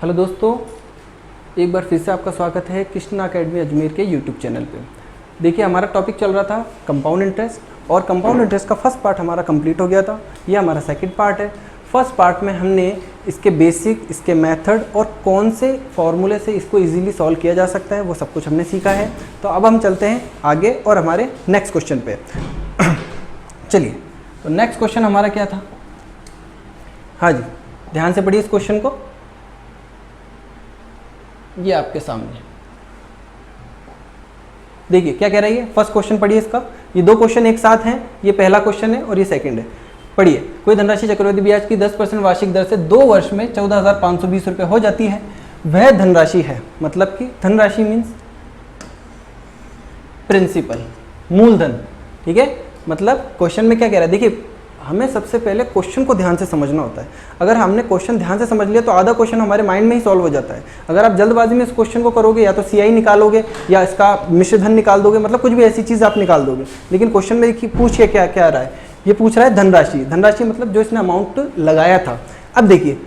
Hello दोस्तों, एक बार फिर से आपका स्वागत है कृष्णा अकेडमी अजमेर के यूट्यूब चैनल पे। देखिए, हमारा टॉपिक चल रहा था कंपाउंड इंटरेस्ट, और कंपाउंड इंटरेस्ट का फर्स्ट पार्ट हमारा कंप्लीट हो गया था। ये हमारा सेकंड पार्ट है। फर्स्ट पार्ट में हमने इसके बेसिक, इसके मेथड और कौन से फॉर्मूले से इसको इजीली सॉल्व किया जा सकता है वो सब कुछ हमने सीखा है। तो अब हम चलते हैं आगे और हमारे नेक्स्ट क्वेश्चन पे। चलिए, तो नेक्स्ट क्वेश्चन हमारा क्या था? हाँ जी, ध्यान से पढ़िए इस क्वेश्चन को। ये आपके सामने देखिए क्या कह रही है। फर्स्ट क्वेश्चन पढ़िए इसका। ये दो क्वेश्चन एक साथ हैं, ये पहला क्वेश्चन है और ये सेकंड है। पढ़िए, कोई धनराशि चक्रवृद्धि ब्याज की 10% वार्षिक दर से 2 वर्ष में 14,520 रुपये हो जाती है। वह धनराशि है, मतलब कि धनराशि मीन्स प्रिंसिपल, मूलधन। ठीक है, मतलब क्वेश्चन में क्या कह रहा है? देखिए, हमें सबसे पहले क्वेश्चन को ध्यान से समझना होता है। अगर हमने क्वेश्चन ध्यान से समझ लिया तो आधा क्वेश्चन हमारे माइंड में ही सॉल्व हो जाता है। अगर आप जल्दबाजी में इस क्वेश्चन को करोगे, या तो सीआई निकालोगे या इसका मिश्र धन निकाल दोगे, मतलब कुछ भी ऐसी चीज़ आप निकाल दोगे। लेकिन क्वेश्चन में देखिए पूछ के क्या क्या रहा है। ये पूछ रहा है धनराशि। धनराशि मतलब जो इसने अमाउंट लगाया था। अब देखिए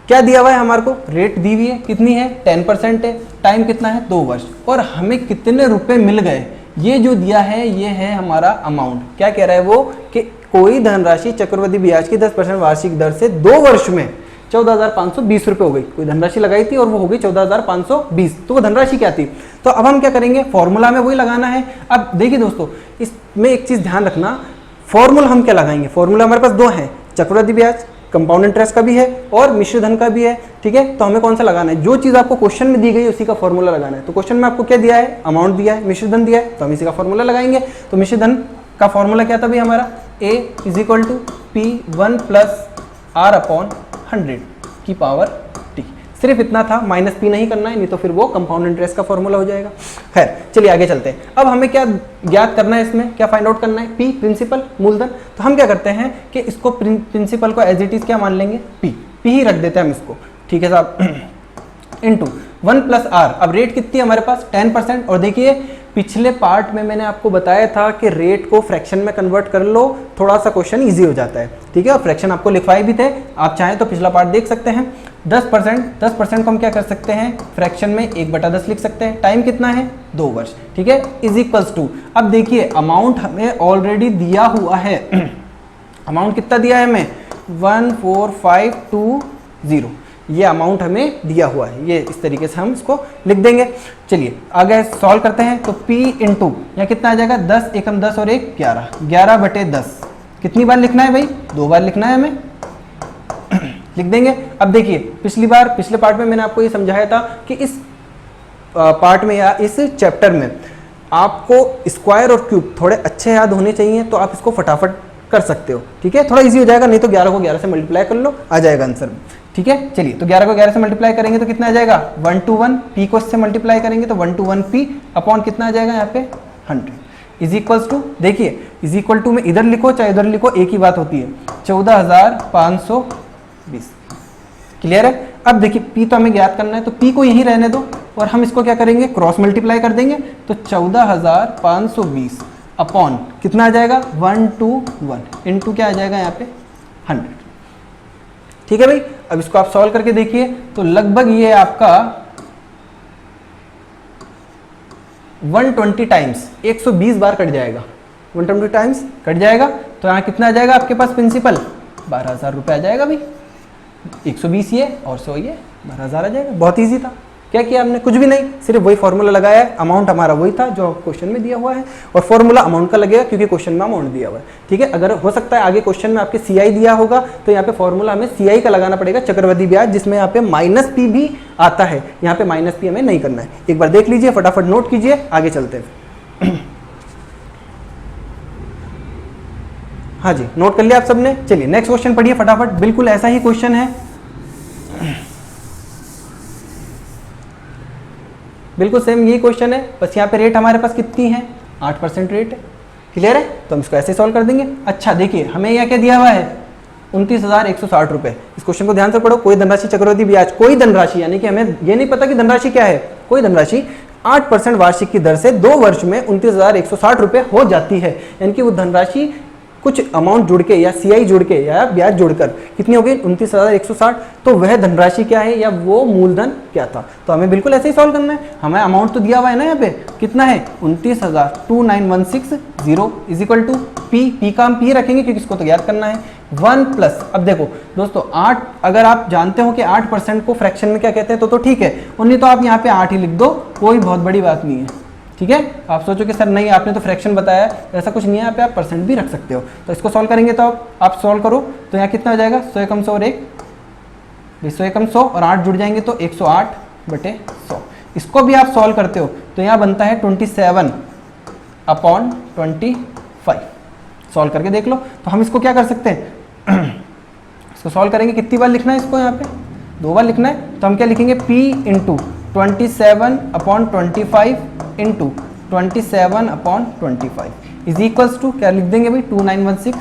क्या दिया हुआ है हमारे को, रेट दी हुई है, कितनी है? 10% है। टाइम कितना है? 2 वर्ष। और हमें कितने रुपए मिल गए, ये जो दिया है ये है हमारा अमाउंट। क्या कह रहा है वो कि कोई धनराशि चक्रवृद्धि ब्याज की 10% वार्षिक दर से 2 वर्ष में 14,520 रुपए हो गई। कोई धनराशि लगाई थी और वो हो गई 14,520। तो वो धनराशि क्या थी? तो अब हम क्या करेंगे, फॉर्मूला में वही लगाना है। अब देखिए दोस्तों, इसमें एक चीज ध्यान रखना, फॉर्मूला हम क्या लगाएंगे? फॉर्मूला हमारे पास 2 हैं, चक्रवृद्धि ब्याज, कंपाउंड इंटरेस्ट का भी है और मिश्र धन का भी है। ठीक है, तो हमें कौन सा लगाना है? जो चीज आपको क्वेश्चन में दी गई उसी का फॉर्मूला लगाना है। तो क्वेश्चन में आपको क्या दिया है? अमाउंट दिया है, मिश्र धन दिया है, तो हम इसी का फॉर्मूला लगाएंगे। तो मिश्र धन का फॉर्मूला क्या था भाई हमारा? A = P1 + R/100 की पावर T। सिर्फ इतना था, माइनस P नहीं करना है, नहीं तो फिर वो कंपाउंड इंटरेस्ट का फॉर्मूला हो जाएगा। खैर, चलिए आगे चलते हैं। अब हमें क्या ज्ञात करना है, इसमें क्या फाइंड आउट करना है? P प्रिंसिपल, मूलधन। तो हम क्या करते हैं कि इसको प्रिंसिपल को एज इट इज क्या मान लेंगे? P ही रख देते हैं हम इसको। ठीक है साहब, इंटू 1 + R। अब रेट कितनी है हमारे पास? 10%। और देखिए पिछले पार्ट में मैंने आपको बताया था कि रेट को फ्रैक्शन में कन्वर्ट कर लो, थोड़ा सा क्वेश्चन इजी हो जाता है। ठीक है, और फ्रैक्शन आपको लिखवाए भी थे, आप चाहें तो पिछला पार्ट देख सकते हैं। 10% को हम क्या कर सकते हैं? फ्रैक्शन में 1/10 लिख सकते हैं। टाइम कितना है? 2 वर्ष। ठीक है, = अब देखिए अमाउंट हमें ऑलरेडी दिया हुआ है। अमाउंट कितना दिया है हमें? 14520। ये अमाउंट हमें दिया हुआ है। ये इस तरीके से हम इसको लिख देंगे। चलिए आगे सॉल्व करते हैं। तो P इंटू यहाँ कितना आ जाएगा? 10 एकम 10 और 1 11, 11/10। कितनी बार लिखना है भाई? 2 बार लिखना है हमें। लिख देंगे। अब देखिए पिछले पार्ट में मैंने आपको ये समझाया था कि इस पार्ट में या इस चैप्टर में आपको स्क्वायर और क्यूब थोड़े अच्छे याद होने चाहिए, तो आप इसको फटाफट कर सकते हो। ठीक है, थोड़ा इजी हो जाएगा। नहीं तो 11 को 11 से मल्टीप्लाई कर लो, आ जाएगा आंसर। ठीक है, चलिए तो 11 को 11 से मल्टीप्लाई करेंगे तो कितना आ जाएगा? 1 to 1। P को इससे मल्टीप्लाई करेंगे तो 1 to 1 P अपॉन कितना आ जाएगा यहाँ पे? 100 = देखिए = में इधर लिखो चाहे इधर लिखो एक ही बात होती है, 14,520। क्लियर है? अब देखिए P तो हमें ज्ञात करना है, तो P को यहीं रहने दो और हम इसको क्या करेंगे? क्रॉस मल्टीप्लाई कर देंगे। तो 14,520 अपॉन कितना आ जाएगा? 1 to 1 इंटू क्या आ जाएगा यहाँ पे? 100। ठीक है भाई, अब इसको आप सॉल्व करके देखिए तो लगभग ये आपका 120 टाइम्स 120 बार कट जाएगा। 120 टाइम्स कट जाएगा तो यहाँ कितना आ जाएगा आपके पास? प्रिंसिपल 12,000 रुपये आ जाएगा भाई। 120 ये और 100 ये, 12,000 आ जाएगा। बहुत ईजी था। क्या किया हमने? कुछ भी नहीं, सिर्फ वही फॉर्मूला लगाया है। अमाउंट हमारा वही था जो क्वेश्चन में दिया हुआ है, और फॉर्मूला अमाउंट का लगेगा क्योंकि क्वेश्चन में अमाउंट दिया हुआ है। ठीक है, अगर हो सकता है आगे क्वेश्चन में आपके सीआई दिया होगा तो यहाँ पे फॉर्मूला हमें सीआई का लगाना पड़ेगा, चक्रवृद्धि ब्याज, जिसमें यहाँ पे -P भी आता है। यहाँ पे -P हमें नहीं करना है। एक बार देख लीजिए, फटाफट नोट कीजिए, आगे चलते हैं। हाँ जी, नोट कर लिया आप सबने। चलिए नेक्स्ट क्वेश्चन पढ़िए फटाफट। बिल्कुल ऐसा ही क्वेश्चन है, बिल्कुल सेम यही क्वेश्चन है, बस यहाँ पे रेट हमारे पास कितनी है? 8% रेट है। क्लियर है? तो हम इसको ऐसे सॉल्व कर देंगे। अच्छा देखिए हमें यहाँ क्या दिया हुआ है? 29,160 रुपये। इस क्वेश्चन को ध्यान से पढ़ो। कोई धनराशि चक्रवृद्धि ब्याज, कोई धनराशि, यानी कि हमें ये नहीं पता कि धनराशि क्या है, कोई धनराशि 8% वार्षिक की दर से 2 वर्ष में 29,160 रुपये हो जाती है। यानी कि वो धनराशि कुछ अमाउंट जुड़ के या सीआई जुड़ के या ब्याज जुड़कर कितनी हो गई 29,160। तो वह धनराशि क्या है या वो मूलधन क्या था। तो हमें बिल्कुल ऐसे ही सॉल्व करना है। हमें अमाउंट तो दिया हुआ है ना, यहाँ पे कितना है 29,29,160 इज इक्वल टू पी का हम पी रखेंगे क्योंकि इसको तो याद करना है 1 प्लस। अब देखो दोस्तों 8, अगर आप जानते हो कि 8% को फ्रैक्शन में क्या कहते हैं तो ठीक है, और नहीं तो आप यहाँ पे 8 ही लिख दो, कोई बहुत बड़ी बात नहीं है। ठीक है, आप सोचो कि सर नहीं आपने तो फ्रैक्शन बताया, ऐसा कुछ नहीं है, यहाँ पे आप परसेंट भी रख सकते हो। तो इसको सॉल्व करेंगे तो आप सॉल्व करो तो यहाँ कितना हो जाएगा 100 एकम 100 और 1 100 एकम 100 और 8 जुड़ जाएंगे तो 108/100। इसको भी आप सॉल्व करते हो तो यहाँ बनता है 27/25। सॉल्व करके देख लो। तो हम इसको क्या कर सकते हैं इसको सॉल्व करेंगे, कितनी बार लिखना है इसको, यहाँ पे 2 बार लिखना है। तो हम क्या लिखेंगे P into 27/25 into 27/25 is equals to क्या लिख देंगे भाई 29,160।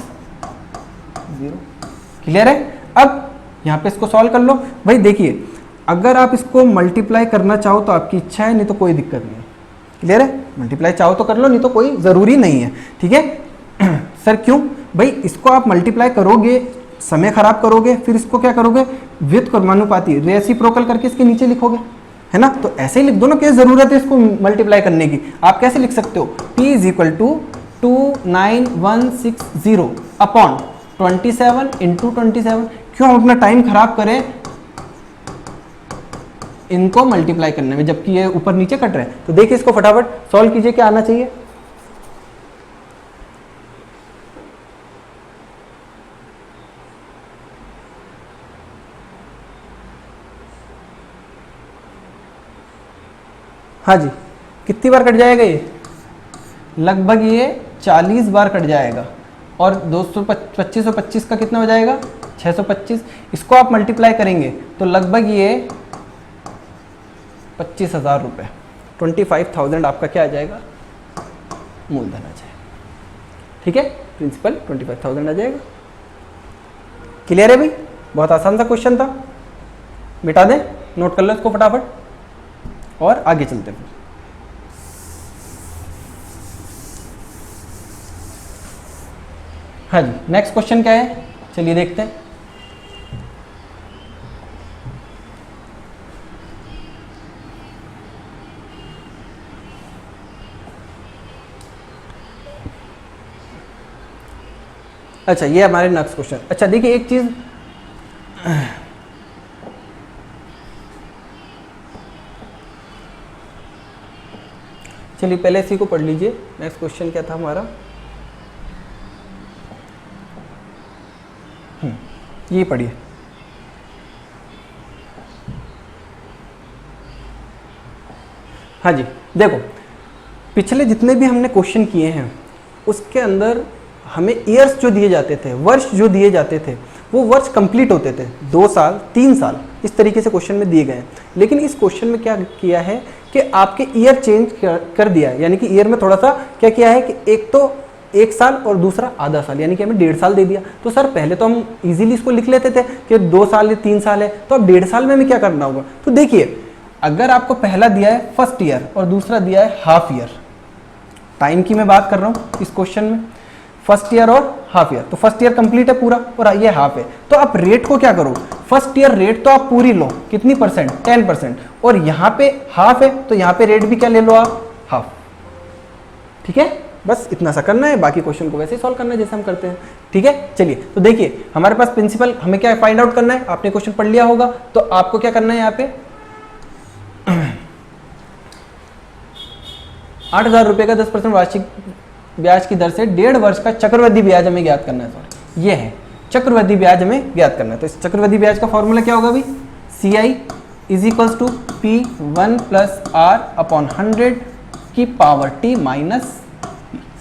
क्लियर है। अब यहाँ पे इसको सॉल्व कर लो भाई। देखिए अगर आप इसको मल्टीप्लाई करना चाहो तो आपकी इच्छा है, नहीं तो कोई दिक्कत नहीं है। क्लियर है, मल्टीप्लाई चाहो तो कर लो, नहीं तो कोई ज़रूरी नहीं है। ठीक है सर क्यों भाई, इसको आप मल्टीप्लाई करोगे समय खराब करोगे, फिर इसको क्या करोगे व्युत्क्रमानुपाती रेसिप्रोकल करके इसके नीचे लिखोगे, है ना। तो ऐसे ही लिख दो ना, क्या जरूरत है इसको मल्टीप्लाई करने की। आप कैसे लिख सकते हो P is equal to 29,160 upon 27 into 27। क्यों हम अपना टाइम खराब करें इनको मल्टीप्लाई करने में, जबकि ये ऊपर नीचे कट रहे हैं। तो देखिए इसको फटाफट सॉल्व कीजिए, क्या आना चाहिए। हाँ जी, कितनी बार कट जाएगा ये, लगभग ये 40 बार कट जाएगा। और 225 और 25 का कितना हो जाएगा 625। इसको आप मल्टीप्लाई करेंगे तो लगभग ये 25,000 रुपये 25,000 आपका क्या आ जाएगा मूलधन आ जाएगा। ठीक है, प्रिंसिपल 25,000 आ जाएगा। क्लियर है भाई, बहुत आसान सा क्वेश्चन था। मिटा दें, नोट कर लो इसको फटाफट और आगे चलते हैं। हाँ जी, नेक्स्ट क्वेश्चन क्या है चलिए देखते हैं। अच्छा ये हमारे नेक्स्ट क्वेश्चन। अच्छा देखिए एक चीज, चलिए पहले इसी को पढ़ लीजिए। नेक्स्ट क्वेश्चन क्या था हमारा, ये पढ़िए। हाँ जी देखो, पिछले जितने भी हमने क्वेश्चन किए हैं उसके अंदर हमें ईयर्स जो दिए जाते थे, वर्ष जो दिए जाते थे, वो वर्ष कंप्लीट होते थे 2 साल 3 साल इस तरीके से क्वेश्चन में दिए गए हैं। लेकिन इस क्वेश्चन में क्या किया है कि आपके ईयर चेंज कर दिया है, यानी कि ईयर में थोड़ा सा क्या किया है कि एक तो 1 साल और दूसरा आधा साल, यानी कि हमें 1.5 साल दे दिया। तो सर पहले तो हम इजीली इसको लिख लेते थे कि 2 साल या 3 साल है, तो अब 1.5 साल में हमें क्या करना होगा। तो देखिए अगर आपको पहला दिया है फर्स्ट ईयर और दूसरा दिया है हाफ ईयर, टाइम की मैं बात कर रहा हूँ इस क्वेश्चन में, फर्स्ट ईयर और हाफ ईयर, तो फर्स्ट ईयर कंप्लीट है पूरा और ये हाफ है। तो आप रेट को क्या करो, फर्स्ट ईयर रेट तो आप पूरी लो, कितनी परसेंट 10%, और यहाँ पे हाफ है तो यहाँ पे रेट भी क्या ले लो आप हाफ। ठीक है, बस इतना सा करना है, बाकी क्वेश्चन को वैसे ही सॉल्व करना है जैसे हम करते हैं। ठीक है, चलिए तो देखिए हमारे पास प्रिंसिपल, हमें क्या फाइंड आउट करना है, आपने क्वेश्चन पढ़ लिया होगा तो आपको क्या करना है, यहाँ पे 8,000 रुपये का 10% वार्षिक ब्याज की दर से 1.5 वर्ष का चक्रवृद्धि ब्याज हमें ज्ञात करना है। सॉरी ये है चक्रवृद्धि ब्याज हमें ज्ञात करना है। तो इस चक्रवृद्धि ब्याज का फॉर्मूला क्या होगा भाई, CI is equals to P1 plus R upon 100 की पावर T माइनस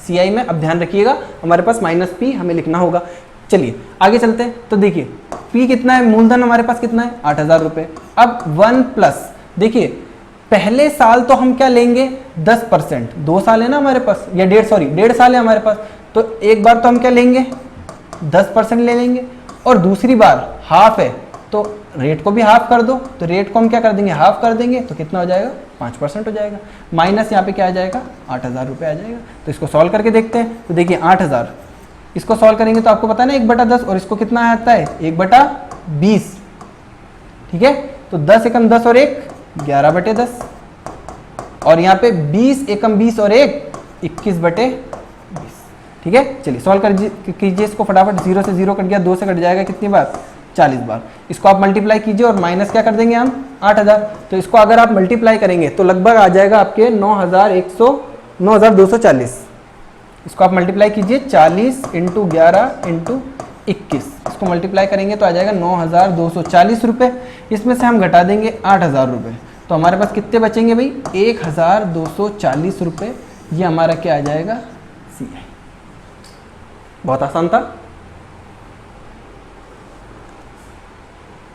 CI में अब ध्यान रखिएगा हमारे पास माइनस P हमें लिखना होगा। चलिए आगे चलते हैं। तो देखिए P कितना है, मूलधन हमारे पास कितना है 8,000 रुपये। अब 1 प्लस, देखिए पहले साल तो हम क्या लेंगे 10%, 2 साल है ना हमारे पास, या 1.5 साल है हमारे पास, तो एक बार तो हम क्या लेंगे 10% ले लेंगे, और दूसरी बार हाफ है तो रेट को भी हाफ कर दो, तो रेट को हम क्या कर देंगे हाफ कर देंगे, तो कितना हो जाएगा 5% हो जाएगा, माइनस यहाँ पे क्या आ जाएगा 8,000 रुपये आ जाएगा। तो इसको सॉल्व करके देखते हैं। तो देखिए 8,000 इसको सॉल्व करेंगे तो आपको पता है ना 1/10, और इसको कितना आता है 1/20, ठीक है। तो 10 एकम 10 और 1 11/10, और यहाँ पे 20 एकम 20 और 1 21/20, ठीक है। चलिए सॉल्व कीजिए इसको फटाफट। 0 से 0 कट गया, 2 से कट जाएगा कितनी बार 40 बार। इसको आप मल्टीप्लाई कीजिए और माइनस क्या कर देंगे हम 8000। तो इसको अगर आप मल्टीप्लाई करेंगे तो लगभग आ जाएगा आपके 9240। इसको आप मल्टीप्लाई कीजिए 40 × 11 × 21, इसको मल्टीप्लाई करेंगे तो आ जाएगा 9240 रुपये। इसमें से हम घटा देंगे 8000 रुपये, तो हमारे पास कितने बचेंगे भाई 1240 रुपये। ये हमारा क्या आ जाएगा CI। बहुत आसान था,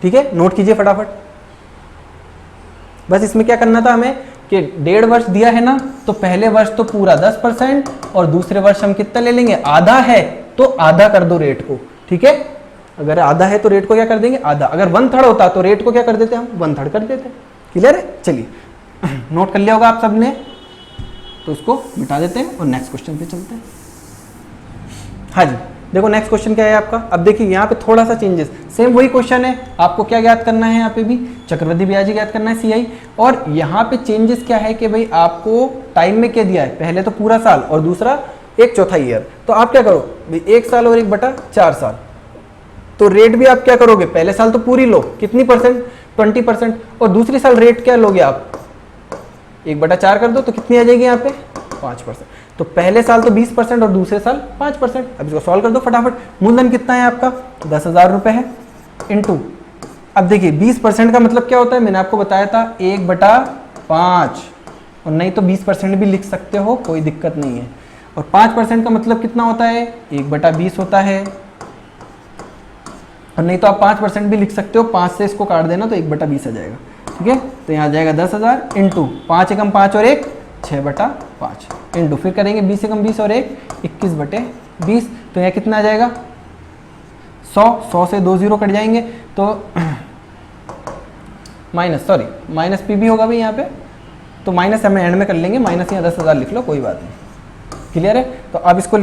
ठीक है। नोट कीजिए फटाफट। बस इसमें क्या करना था हमें कि 1.5 वर्ष दिया है ना, तो पहले वर्ष तो पूरा 10% और दूसरे वर्ष हम कितना ले लेंगे, आधा है तो आधा कर दो रेट को, ठीक है। अगर आधा है तो रेट को क्या कर देंगे आधा, अगर 1/3 होता तो रेट को क्या कर देते हम 1/3 कर देते। क्लियर है। चलिए नोट कर लिया होगा आप सबने, तो उसको मिटा देते हैं और नेक्स्ट क्वेश्चन पे चलते हैं। हाँ जी, देखो नेक्स्ट क्वेश्चन क्या है आपका। अब देखिए यहाँ पे थोड़ा सा चेंजेस, सेम वही क्वेश्चन है, आपको क्या ज्ञात करना है, यहाँ पे भी चक्रवृद्धि ब्याज ज्ञात करना है CI। और यहाँ पे चेंजेस क्या है कि भाई आपको टाइम में क्या दिया है, पहले तो पूरा साल और दूसरा 1/4 ईयर। तो आप क्या करो भाई 1 साल और 1/4 साल, तो रेट भी आप क्या करोगे, पहले साल तो पूरी लो, कितनी परसेंट 20%, और दूसरी साल रेट क्या लोगे आप 1/4 कर दो, तो कितनी आ जाएगी यहाँ पे 5%। तो पहले साल तो 20% और दूसरे साल 5%। अब इसको सॉल्व कर दो फटाफट। मूलधन कितना है आपका 10,000 रुपये है, इनटू, अब देखिए 20% का मतलब क्या होता है, मैंने आपको बताया था 1/5, और नहीं तो 20% भी लिख सकते हो, कोई दिक्कत नहीं है। और 5% का मतलब कितना होता है 1/20 होता है, और नहीं तो आप 5% भी लिख सकते हो, 5 से इसको काट देना तो 1/20 आ जाएगा, ठीक है। तो यहाँ आ जाएगा 10,000 इंटू 5 एकम 5 और 1 6/5 इंटू, फिर करेंगे 20 एकम 20 और 1 21/20, तो यहाँ कितना आ जाएगा 100 से 2 0 कट जाएंगे, तो माइनस पी भी होगा भाई यहाँ पे, तो माइनस हमें एंड में कर लेंगे, माइनस यहाँ 10,000 लिख लो, कोई बात नहीं। क्लियर है। तो अब इसको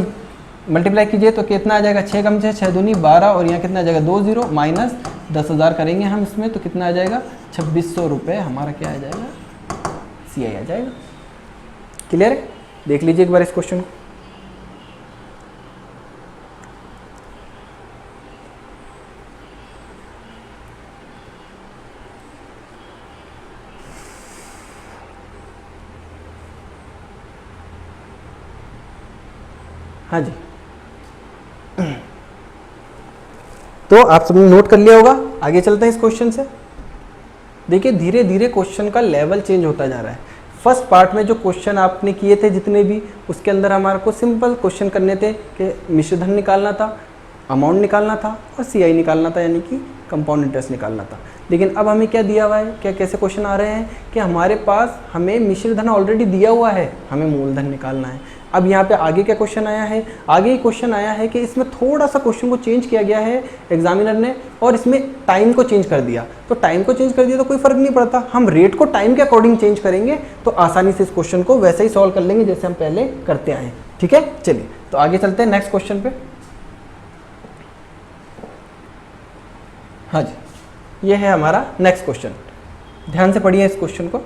मल्टीप्लाई कीजिए तो कितना आ जाएगा 6 कम 6 6 दूनी 12, और यहाँ कितना आ जाएगा 2 0 माइनस 10,000 करेंगे हम इसमें, तो कितना आ जाएगा 2600 रुपये हमारा क्या आ जाएगा CI आ जाएगा। क्लियर है। देख लीजिए एक बार इस क्वेश्चन को। हाँ जी, तो आप सबने नोट कर लिया होगा। आगे चलते हैं इस क्वेश्चन से। देखिए धीरे धीरे क्वेश्चन का लेवल चेंज होता जा रहा है। फर्स्ट पार्ट में जो क्वेश्चन आपने किए थे जितने भी, उसके अंदर हमारे को सिंपल क्वेश्चन करने थे कि मिश्र धन निकालना था, अमाउंट निकालना था और CI निकालना था, यानी कि कंपाउंड इंटरेस्ट निकालना था। लेकिन अब हमें क्या दिया हुआ है, क्या कैसे क्वेश्चन आ रहे हैं कि हमारे पास हमें मिश्र धन ऑलरेडी दिया हुआ है, हमें मूलधन निकालना है। अब यहाँ पे आगे क्या क्वेश्चन आया है, आगे ही क्वेश्चन आया है कि इसमें थोड़ा सा क्वेश्चन को चेंज किया गया है एग्जामिनर ने, और इसमें टाइम को चेंज कर दिया। तो टाइम को चेंज कर दिया तो कोई फर्क नहीं पड़ता, हम रेट को टाइम के अकॉर्डिंग चेंज करेंगे तो आसानी से इस क्वेश्चन को वैसे ही सॉल्व कर लेंगे जैसे हम पहले करते आए। ठीक है, चलिए तो आगे चलते हैं नेक्स्ट क्वेश्चन पे। हाँ जी, ये है हमारा नेक्स्ट क्वेश्चन, ध्यान से पढ़िए इस क्वेश्चन को।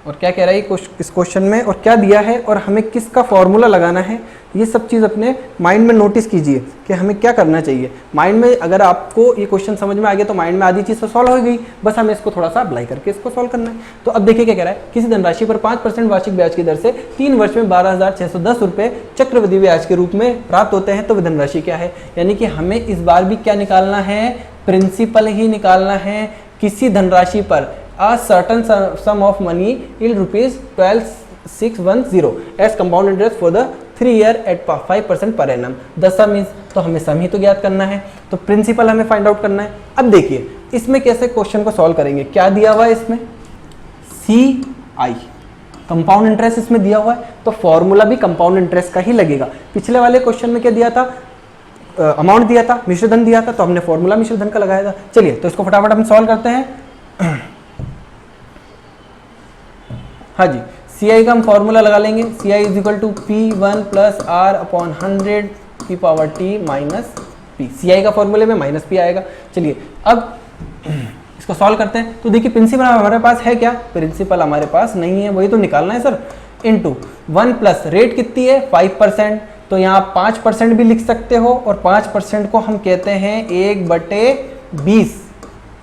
और क्या कह रहा है इस क्वेश्चन में, और क्या दिया है, और हमें किसका फॉर्मूला लगाना है, ये सब चीज़ अपने माइंड में नोटिस कीजिए कि हमें क्या करना चाहिए। माइंड में अगर आपको ये क्वेश्चन समझ में आ गया तो माइंड में आधी चीज़ तो सॉल्व हो गई, बस हमें इसको थोड़ा सा अप्लाई करके इसको सॉल्व करना है। तो अब देखिए क्या कह रहा है, किसी धनराशि पर 5% वार्षिक ब्याज की दर से 3 वर्ष में 12,610 रुपये चक्रवृद्धि ब्याज के रूप में प्राप्त होते हैं, तो वह धनराशि क्या है। यानी कि हमें इस बार भी क्या निकालना है, प्रिंसिपल ही निकालना है। किसी धनराशि पर a certain sum of money in rupees 12,610 as compound interest for the 3 year at 5% per annum. The sum is, तो हमें सम ही तो ज्ञात करना है, तो प्रिंसिपल हमें फाइंड आउट करना है। अब देखिए इसमें कैसे क्वेश्चन को सॉल्व करेंगे, क्या दिया हुआ है इसमें CI कंपाउंड इंटरेस्ट इसमें दिया हुआ है, तो फॉर्मूला भी कंपाउंड इंटरेस्ट का ही लगेगा। पिछले वाले क्वेश्चन में क्या दिया था, अमाउंट दिया था, मिश्रधन दिया था, तो हमने फॉर्मूला मिश्रधन का लगाया था। चलिए तो इसको फटाफट हम सॉल्व करते हैं। हाँ जी, सी आई का हम फॉर्मूला लगा लेंगे, C I is equal to P one plus R upon 100 की power T minus P. C I का फॉर्मूले में माइनस पी आएगा। चलिए अब इसको सॉल्व करते हैं। तो देखिए प्रिंसिपल हमारे पास है क्या, प्रिंसिपल हमारे पास नहीं है, वही तो निकालना है सर। इनटू 1 प्लस रेट कितनी है 5%, तो यहाँ 5% भी लिख सकते हो और 5% को हम कहते हैं 1/20,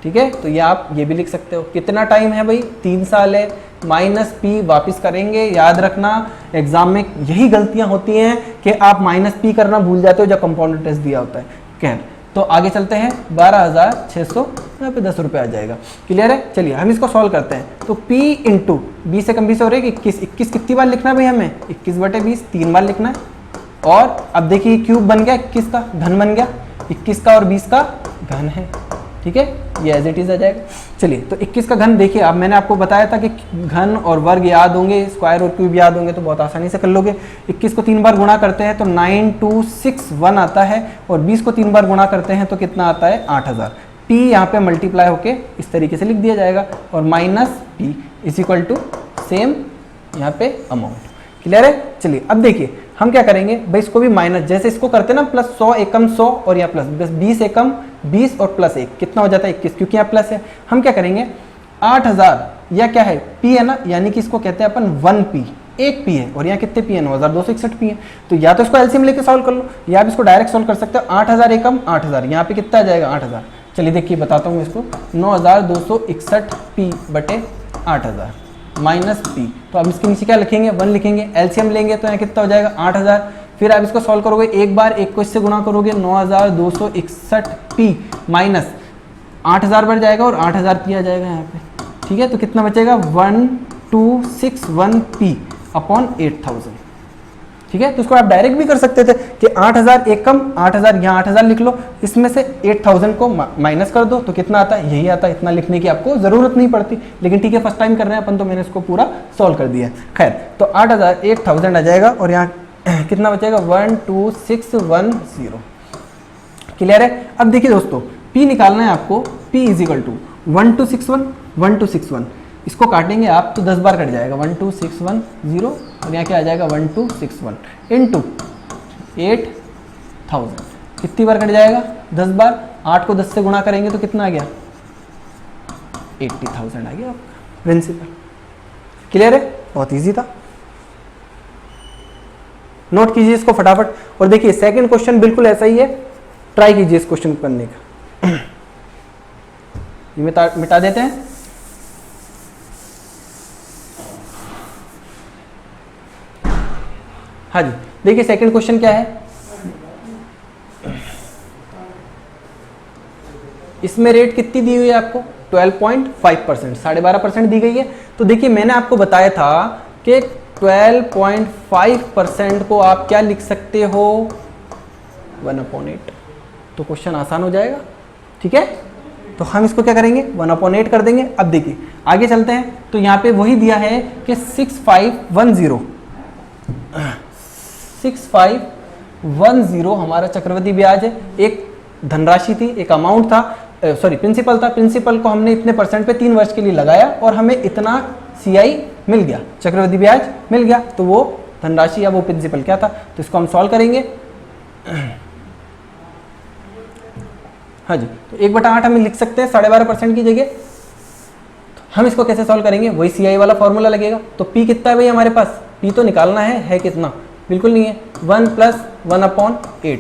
ठीक है। तो ये आप ये भी लिख सकते हो। कितना टाइम है भाई, 3 साल है। माइनस पी वापिस करेंगे, याद रखना एग्जाम में यही गलतियां होती हैं कि आप माइनस पी करना भूल जाते हो जब कंपाउंड टेस्ट दिया होता है। खैर तो आगे चलते हैं, 12,600 यहाँ पे 10 रुपये आ जाएगा। क्लियर है। चलिए हम इसको सॉल्व करते हैं। तो P इंटू 20 से कम 20 हो रही है 21, 21 कितनी बार लिखना है भाई हमें, 21/20 3 बार लिखना है। और अब देखिए क्यूब बन गया 21 का, घन बन गया 21 का और 20 का घन है, ठीक है, ये एज इट इज आ जाएगा। चलिए तो 21 का घन देखिए, अब मैंने आपको बताया था कि घन और वर्ग याद होंगे, स्क्वायर और क्यूब याद होंगे तो बहुत आसानी से कर लोगे। 21 को 3 बार गुणा करते हैं तो 9261 आता है और 20 को 3 बार गुणा करते हैं तो कितना आता है 8000। P यहाँ पे मल्टीप्लाई होके इस तरीके से लिख दिया जाएगा और minus P is equal to same यहाँ पे अमाउंट। क्लियर है। चलिए अब देखिए हम क्या करेंगे भाई, इसको भी माइनस जैसे इसको करते हैं ना, प्लस 100 एकम 100 और यहाँ प्लस, बस 20 एकम 20 और प्लस 1 कितना हो जाता है 21, क्योंकि यहाँ प्लस है। हम क्या करेंगे 8000 या क्या है पी है ना, यानी कि इसको कहते हैं अपन 1p, एक पी है और यहाँ कितने पी है 9261 पी है। तो या तो इसको एलसीएम लेके सॉल्व कर लो या आप इसको डायरेक्ट सॉल्व कर सकते हो। 8000 एकम 8000, यहाँ पे कितना आ जाएगा 8000। चलिए देखिए बताता हूँ इसको, 9261 पी बटे 8000 माइनस पी। तो अब इसके नीचे क्या लिखेंगे 1 लिखेंगे, एलसीएम लेंगे तो यहाँ कितना हो जाएगा 8000। फिर आप इसको सॉल्व करोगे एक बार, एक को इससे गुणा करोगे 9261 पी माइनस 8000 बढ़ जाएगा और 8000 पी आ जाएगा यहाँ पे, ठीक है। तो कितना बचेगा 1261 पी अपॉन 8000, ठीक है। तो इसको आप डायरेक्ट भी कर सकते थे कि 8000 एक कम 8000, यहाँ 8000 लिख लो, इसमें से 8000 को माइनस कर दो तो कितना आता है यही आता है। इतना लिखने की आपको जरूरत नहीं पड़ती, लेकिन ठीक है फर्स्ट टाइम कर रहे हैं अपन तो मैंने इसको पूरा सॉल्व कर दिया है। खैर तो 8000 आ जाएगा और यहाँ कितना बचेगा 12610। क्लियर है। अब देखिए दोस्तों P निकालना है आपको, P इज इक्वल टू 1261 इसको काटेंगे आप तो 10 बार कट जाएगा 12610 और यहाँ क्या आ जाएगा 1261 इंटू 8000 कितनी बार कट जाएगा 10 बार। 8 को 10 से गुणा करेंगे तो कितना आ गया 80,000 आ गया आपका प्रिंसिपल। क्लियर है, बहुत इजी था। नोट कीजिए इसको फटाफट और देखिए सेकंड क्वेश्चन बिल्कुल ऐसा ही है, ट्राई कीजिए इस क्वेश्चन को करने का। ये मिटा देते हैं। हाँ जी देखिए सेकंड क्वेश्चन क्या है, इसमें रेट कितनी दी हुई है आपको 12.5%, 12.5% दी गई है। तो देखिए मैंने आपको बताया था कि 12.5% को आप क्या लिख सकते हो 1/8, तो क्वेश्चन आसान हो जाएगा, ठीक है। तो हम इसको क्या करेंगे 1/8 कर देंगे। अब देखिए आगे चलते हैं तो यहाँ पे वही दिया है कि 6510 हमारा चक्रवृद्धि ब्याज है। एक धनराशि थी, एक अमाउंट था, सॉरी प्रिंसिपल था। प्रिंसिपल को हमने इतने परसेंट पे 3 वर्ष के लिए लगाया और हमें इतना सीआई मिल गया, चक्रवृद्धि ब्याज मिल गया। तो वो धनराशि या वो प्रिंसिपल क्या था, तो इसको हम सॉल्व करेंगे। हाँ जी तो 1/8 हम लिख सकते हैं 12.5% की जगह। हम इसको कैसे सॉल्व करेंगे, वही सीआई वाला फॉर्मूला लगेगा। तो पी कितना है भाई हमारे पास, पी तो निकालना है कितना, बिल्कुल नहीं है। 1 + 1/8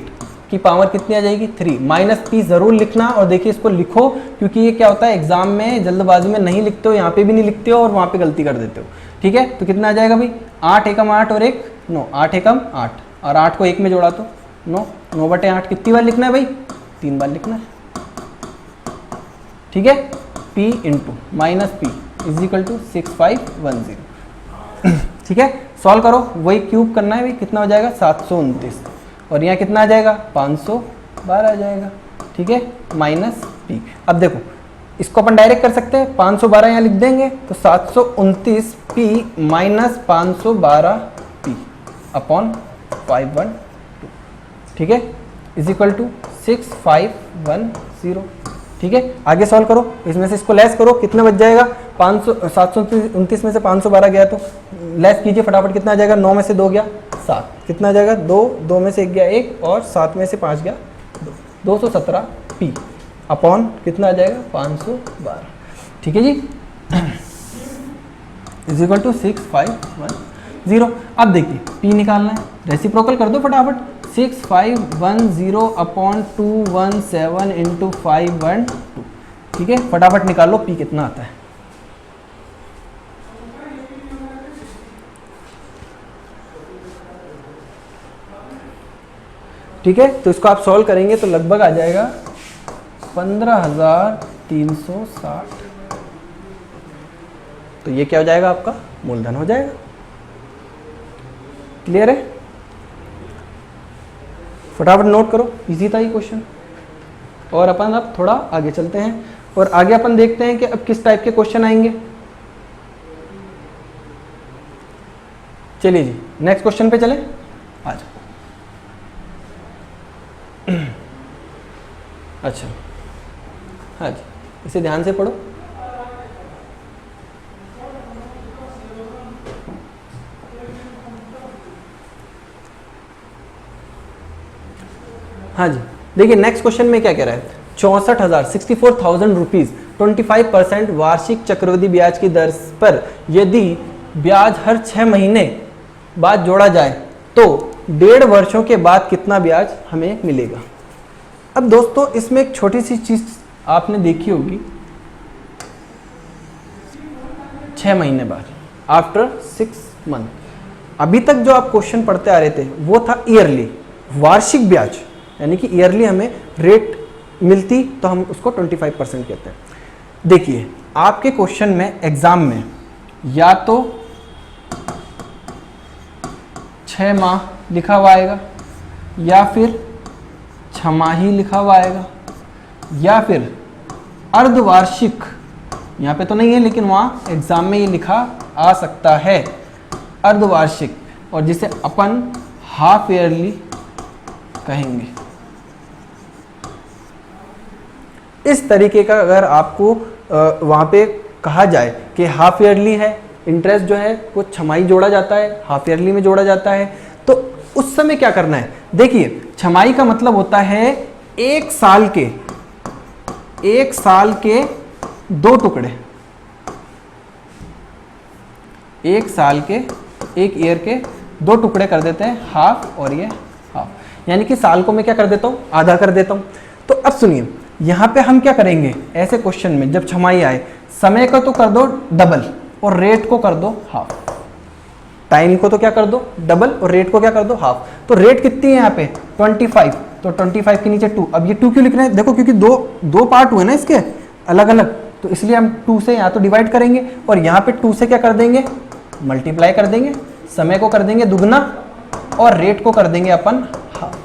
की पावर कितनी आ जाएगी 3, माइनस पी जरूर लिखना। और देखिए इसको लिखो क्योंकि ये क्या होता है एग्जाम में जल्दबाजी में नहीं लिखते हो, यहाँ पे भी नहीं लिखते हो और वहाँ पे गलती कर देते हो, ठीक है। तो कितना आ जाएगा भाई 8 एकम 8 और 1 9, 8 एकम 8 और 8 को 1 में जोड़ा तो 9, 9/8 कितनी बार लिखना है भाई 3 बार लिखना है, ठीक है। P into minus P is equal to 6510, ठीक है। सॉल्व करो, वही क्यूब करना है भाई, कितना हो जाएगा 729 और यहाँ कितना आ जाएगा 512 आ जाएगा, ठीक है, माइनस पी। अब देखो इसको अपन डायरेक्ट कर सकते हैं, 512 यहाँ लिख देंगे तो 729 पी माइनस 512 पी अपॉन 512, ठीक है, इज इक्वल टू 6510, ठीक है। आगे सॉल्व करो, इसमें से इसको लेस करो, कितना बच जाएगा 500 729 में से 512 गया तो लेस कीजिए फटाफट, कितना आ जाएगा? 9 में से 2 गया 7, कितना आ जाएगा? 2 में से 1 गया 1 और 7 में से 5 गया 2, 217 पी अपॉन कितना आ जाएगा? 512। ठीक है जी, इज इक्वल टू 6510। अब देखिए पी निकालना है, रेसिप्रोकल कर दो फटाफट। 6510 अपॉन 217 इंटू 512। ठीक है, फटाफट निकाल लो पी कितना आता है। ठीक है, तो इसको आप सॉल्व करेंगे तो लगभग आ जाएगा 15,360। तो ये क्या हो जाएगा? आपका मूलधन हो जाएगा। क्लियर है? फटाफट नोट करो, इजी था ये क्वेश्चन। और अपन अब थोड़ा आगे चलते हैं और आगे अपन देखते हैं कि अब किस टाइप के क्वेश्चन आएंगे। चलिए जी, नेक्स्ट क्वेश्चन पे चलें। आ जाओ। अच्छा, हाँ जी, इसे ध्यान से पढ़ो। हाँ जी, देखिए नेक्स्ट क्वेश्चन में क्या कह रहा है? 64,000 रुपीज 25% वार्षिक चक्रवृद्धि ब्याज की दर पर यदि ब्याज हर 6 महीने बाद जोड़ा जाए तो 1.5 वर्षों के बाद कितना ब्याज हमें मिलेगा? अब दोस्तों इसमें एक छोटी सी चीज आपने देखी होगी, 6 महीने बाद, आफ्टर 6 मंथ। अभी तक जो आप क्वेश्चन पढ़ते आ रहे थे वो था ईयरली, वार्षिक ब्याज, यानी कि ईयरली हमें रेट मिलती तो हम उसको 25% कहते हैं। देखिए आपके क्वेश्चन में एग्जाम में या तो 6 माह लिखा हुआ आएगा, या फिर छमाही लिखा हुआ आएगा, या फिर अर्धवार्षिक, यहाँ पे तो नहीं है लेकिन वहाँ एग्जाम में ये लिखा आ सकता है अर्धवार्षिक, और जिसे अपन हाफ ईयरली कहेंगे। इस तरीके का अगर आपको वहाँ पे कहा जाए कि हाफ ईयरली है, इंटरेस्ट जो है वो छमाही जोड़ा जाता है, हाफ ईयरली में जोड़ा जाता है, तो उस समय क्या करना है? देखिए छमाही का मतलब होता है 1 साल के 2 टुकड़े, 1 साल के 1 ईयर के 2 टुकड़े कर देते हैं, हाफ और ये हाफ, यानी कि साल को मैं क्या कर देता हूँ? आधा कर देता हूँ। तो अब सुनिए यहाँ पे हम क्या करेंगे ऐसे क्वेश्चन में, जब छमाही आए, समय को तो कर दो डबल और रेट को कर दो हाफ। टाइम को तो क्या कर दो डबल और रेट को क्या कर दो हाफ। तो रेट कितनी है यहाँ पे? 25, तो 25 के नीचे 2। अब ये 2 क्यों लिख रहे हैं? देखो क्योंकि दो पार्ट हुए ना इसके अलग अलग, तो इसलिए हम 2 से यहाँ तो डिवाइड करेंगे और यहाँ पे 2 से क्या कर देंगे? मल्टीप्लाई कर देंगे। समय को कर देंगे दुगना और रेट को कर देंगे अपन हाफ।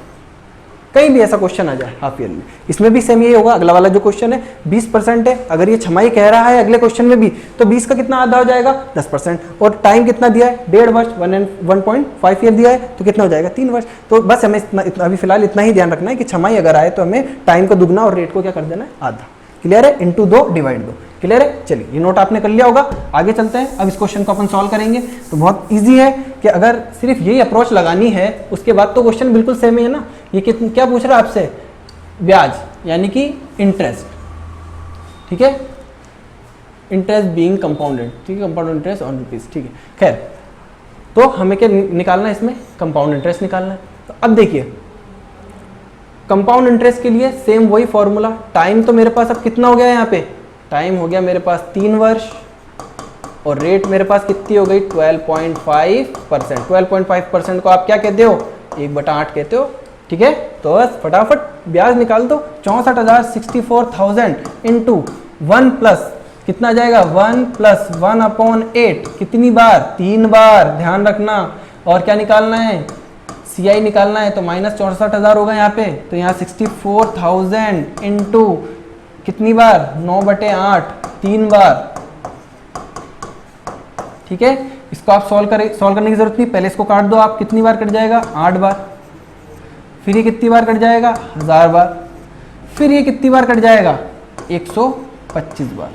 कहीं भी ऐसा क्वेश्चन आ जाए हाफ ईयर में, इसमें भी सेम यही होगा। अगला वाला जो क्वेश्चन है 20% है, अगर ये छमाही कह रहा है अगले क्वेश्चन में भी, तो 20 का कितना आधा हो जाएगा? 10%। और टाइम कितना दिया है? 1.5 वर्ष, 1.5 ईयर दिया है, तो कितना हो जाएगा? 3 वर्ष। तो बस हमें इतना अभी फिलहाल इतना ही ध्यान रखना है कि छमाही अगर आए तो हमें टाइम को दुगना और रेट को क्या कर देना है? आधा। क्लियर है? Into 2 divide 2। क्लियर है? चलिए ये नोट आपने कर लिया होगा। आगे चलते हैं, अब इस क्वेश्चन को अपन सॉल्व करेंगे। तो बहुत इजी है कि अगर सिर्फ यही अप्रोच लगानी है, उसके बाद तो क्वेश्चन बिल्कुल सेम ही है ना। ये क्या पूछ रहा है आपसे? ब्याज यानी कि इंटरेस्ट, ठीक है, इंटरेस्ट बीइंग कंपाउंडेड, ठीक है, कंपाउंड इंटरेस्ट ऑन रुपीज, ठीक है। खैर, तो हमें क्या निकालना है इसमें? कंपाउंड इंटरेस्ट निकालना है। तो अब देखिए कंपाउंड इंटरेस्ट के लिए सेम वही फॉर्मूला। टाइम तो मेरे पास अब कितना हो गया है? यहाँ पे टाइम हो गया मेरे पास 3 वर्ष और रेट मेरे पास कितनी हो गई? 12.5%। 12.5% को आप क्या कहते हो? 1/8 कहते हो, ठीक है। तो बस फटाफट ब्याज निकाल दो। 64,000 इंटू 1 प्लस कितना जाएगा? 1 प्लस 1/8। कितनी बार? 3 बार, ध्यान रखना। और क्या निकालना है? CI निकालना है, तो माइनस 64,000 होगा यहाँ पे। तो यहाँ 64,000 इंटू कितनी बार? 9/8, 3 बार, ठीक है। इसको आप सॉल्व करने की जरूरत नहीं, पहले इसको काट दो आप। कितनी बार कट जाएगा? 8 बार। फिर ये कितनी बार कट जाएगा? 1000 बार। फिर ये कितनी बार कट जाएगा? 125 बार।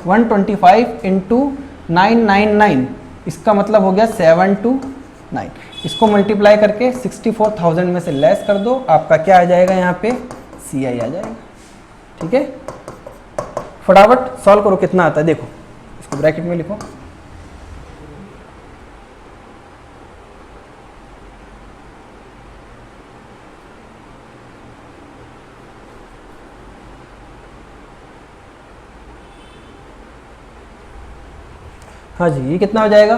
125 इंटू 999, इसका मतलब हो गया 729। इसको मल्टीप्लाई करके 64,000 में से लेस कर दो, आपका क्या आ जाएगा यहाँ पे CI आ जाएगा। ठीक है, फटाफट सॉल्व करो कितना आता है, देखो इसको ब्रैकेट में लिखो। हाँ जी, ये कितना हो जाएगा,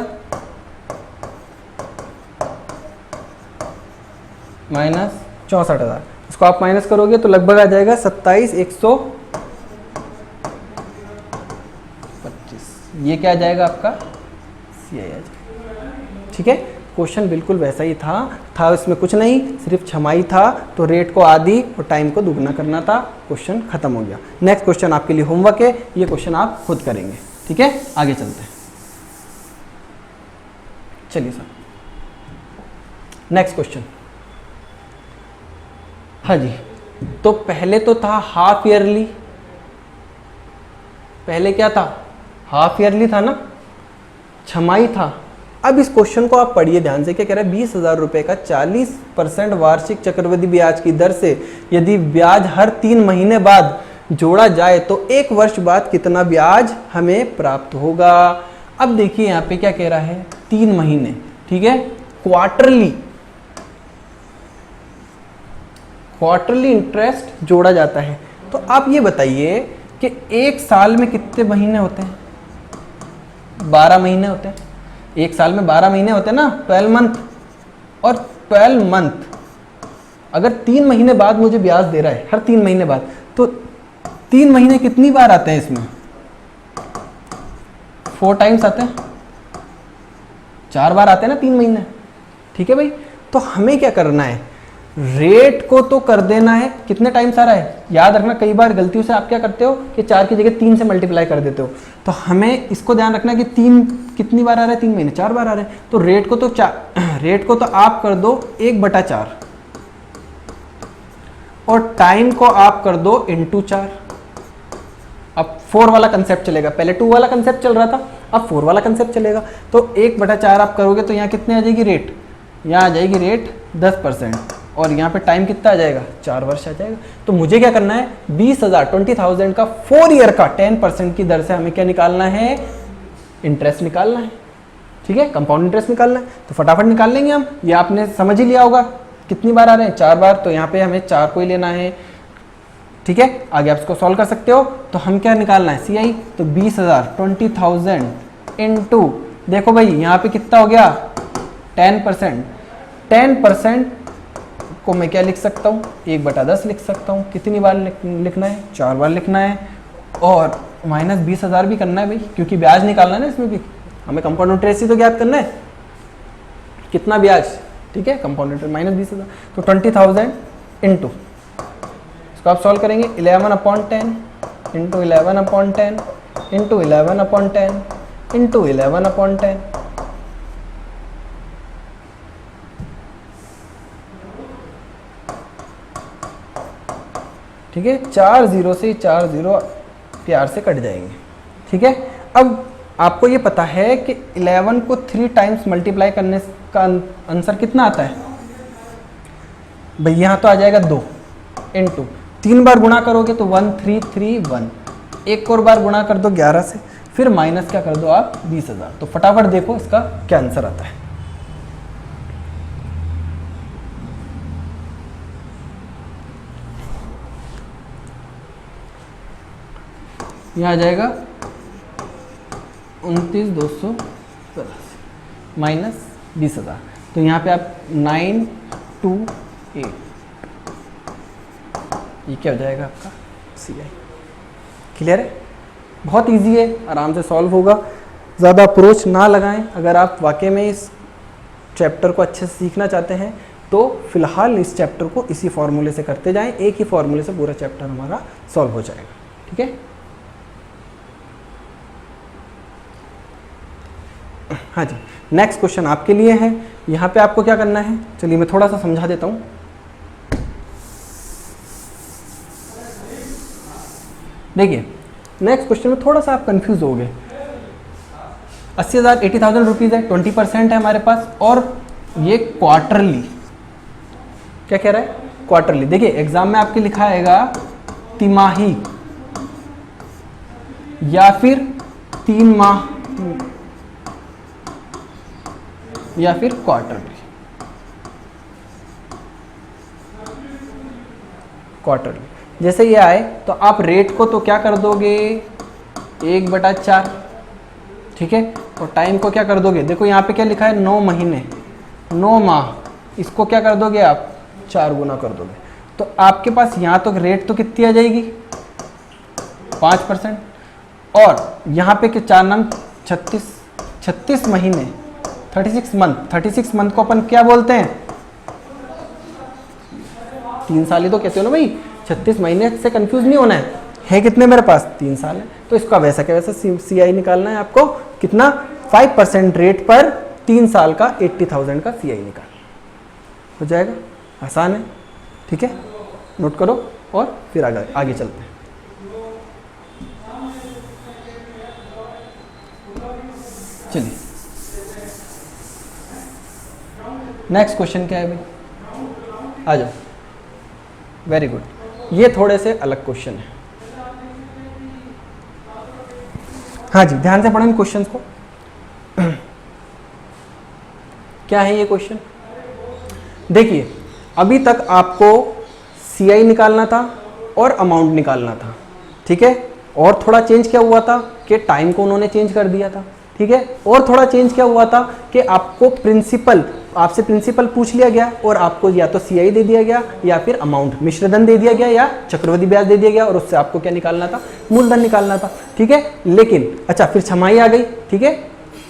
-64,000। इसको आप माइनस करोगे तो लगभग आ जाएगा 27,125। ये क्या आ जाएगा आपका CI आ जाएगा। ठीक है, क्वेश्चन बिल्कुल वैसा ही था इसमें कुछ नहीं, सिर्फ छमाई था, तो रेट को आधी और टाइम को दुगना करना था, क्वेश्चन खत्म हो गया। नेक्स्ट क्वेश्चन आपके लिए होमवर्क है, ये क्वेश्चन आप खुद करेंगे। ठीक है, आगे चलते हैं। चलिए सर, नेक्स्ट क्वेश्चन। हाँ जी, तो पहले तो था हाफ ईयरली, पहले क्या था, हाफ ईयरली था ना, छमाई था। अब इस क्वेश्चन को आप पढ़िए ध्यान से, क्या कह रहा है, 20,000 रुपए का 40% वार्षिक चक्रवृद्धि ब्याज की दर से यदि ब्याज हर 3 महीने बाद जोड़ा जाए तो 1 वर्ष बाद कितना ब्याज हमें प्राप्त होगा। अब देखिए यहाँ पे क्या कह रहा है, 3 महीने, ठीक है, क्वार्टरली इंटरेस्ट जोड़ा जाता है। तो आप ये बताइए कि 1 साल में कितने महीने होते हैं, 12 महीने होते हैं। 1 साल में 12 महीने होते हैं ना, 12 मंथ। और 12 मंथ अगर 3 महीने बाद मुझे ब्याज दे रहा है, हर 3 महीने बाद, तो 3 महीने कितनी बार आते हैं इसमें, 4 टाइम्स आते हैं, 4 बार आते हैं ना 3 महीने। ठीक है भाई, तो हमें क्या करना है, रेट को तो कर देना है, कितने टाइम्स आ रहा है, याद रखना कई बार गलतियों से आप क्या करते हो कि 4 की जगह 3 से मल्टीप्लाई कर देते हो। तो हमें इसको ध्यान रखना है कि 3 कितनी बार आ रहा है, 3 महीने 4 बार आ रहे हैं। तो रेट को तो आप कर दो 1/4 और टाइम को आप कर दो × 4। अब 4 वाला कंसेप्ट चलेगा, पहले 2 वाला कंसेप्ट चल रहा था, अब 4 वाला कंसेप्ट चलेगा। तो 1/4 आप करोगे तो यहाँ कितने आ जाएगी रेट, यहाँ आ जाएगी रेट 10%, और यहाँ पे टाइम कितना आ जाएगा, 4 वर्ष आ जाएगा। तो मुझे क्या करना है, 20,000 का 4 ईयर का 10% की दर से हमें क्या निकालना है, इंटरेस्ट निकालना है। ठीक है, कंपाउंड इंटरेस्ट निकालना है, तो फटाफट निकाल लेंगे हम। ये आपने समझ ही लिया होगा कितनी बार आ रहे हैं, 4 बार, तो यहाँ पे हमें 4 को ही लेना है। ठीक है, आगे आप इसको सॉल्व कर सकते हो। तो हम क्या निकालना है, CI, तो 20,000 इंटू, देखो भाई यहाँ पे कितना हो गया, 10%। 10% को मैं क्या लिख सकता हूँ, 1/10 लिख सकता हूँ। कितनी बार लिखना है, 4 बार लिखना है। और -20,000 भी करना है भाई, क्योंकि ब्याज निकालना है ना, इसमें भी हमें कंपाउंड इंटरेस्ट ही तो ज्ञात करना है, कितना ब्याज। ठीक है, कंपाउंड इंटरेस्ट -20,000, तो 20,000 इंटू, इसको आप सॉल्व करेंगे 11/10 इंटू 11/10 इंटू 11/10 इंटू 11/10। ठीक है, 4 0 से 4 0 प्यार से कट जाएंगे। ठीक है, अब आपको ये पता है कि 11 को 3 टाइम्स मल्टीप्लाई करने का आंसर कितना आता है भाई, यहाँ तो आ जाएगा 2 इंटू 3 बार गुणा करोगे तो 1331, एक और बार गुणा कर दो 11 से, फिर माइनस क्या कर दो आप 20,000। तो फटाफट देखो इसका क्या आंसर आता है। यह आ जाएगा 29,282 माइनस 20,000। तो यहाँ पे आप 928, ये क्या हो जाएगा आपका CI। क्लियर है, बहुत इजी है, आराम से सॉल्व होगा। ज़्यादा अप्रोच ना लगाएं। अगर आप वाकई में इस चैप्टर को अच्छे से सीखना चाहते हैं तो फिलहाल इस चैप्टर को इसी फॉर्मूले से करते जाएं, एक ही फॉर्मूले से पूरा चैप्टर हमारा सॉल्व हो जाएगा। ठीक है, हाँ जी, नेक्स्ट क्वेश्चन आपके लिए है। यहाँ पे आपको क्या करना है, चलिए मैं थोड़ा सा समझा देता हूँ। देखिए नेक्स्ट क्वेश्चन में थोड़ा सा आप कंफ्यूज हो गए। 80,000 80,000 रुपीज़ है, 20% है हमारे पास, और ये क्वार्टरली, क्या कह रहा है, क्वार्टरली। देखिए एग्जाम में आपके लिखा आएगा तिमाही या फिर 3 माह या फिर क्वार्टरली, क्वार्टरली। जैसे ये आए तो आप रेट को तो क्या कर दोगे 1/4, ठीक है, और टाइम को क्या कर दोगे, देखो यहाँ पे क्या लिखा है 9 महीने 9 माह, इसको क्या कर दोगे आप 4 गुना कर दोगे। तो आपके पास यहाँ तो रेट तो कितनी आ जाएगी 5%, और यहाँ पे 4 नाम 36 महीने 36 मंथ को अपन क्या बोलते हैं 3 साल ही तो कहते हो ना भाई, 36 महीने से कंफ्यूज नहीं होना है कितने मेरे पास 3 साल है। तो इसका वैसा क्या वैसा CI निकालना है आपको, कितना 5% रेट पर 3 साल का 80,000 का CI निकाल हो जाएगा, आसान है, ठीक है, नोट करो और फिर आगे चलते हैं। चलिए नेक्स्ट क्वेश्चन क्या है भाई, आ जाओ, वेरी गुड, ये थोड़े से अलग क्वेश्चन है। हाँ जी ध्यान से पढ़ो इन क्वेश्चंस को। क्या है ये क्वेश्चन, देखिए अभी तक आपको CI निकालना था और अमाउंट निकालना था, ठीक है, और थोड़ा चेंज क्या हुआ था कि टाइम को उन्होंने चेंज कर दिया था, ठीक है, और थोड़ा चेंज क्या हुआ था कि आपको आपसे प्रिंसिपल पूछ लिया गया और आपको या तो CI दे दिया गया या फिर अमाउंट मिश्रधन दे दिया गया या चक्रवृद्धि ब्याज दे दिया गया, और उससे आपको क्या निकालना था मूलधन निकालना था, ठीक है। लेकिन अच्छा फिर छमाही आ गई, ठीक है,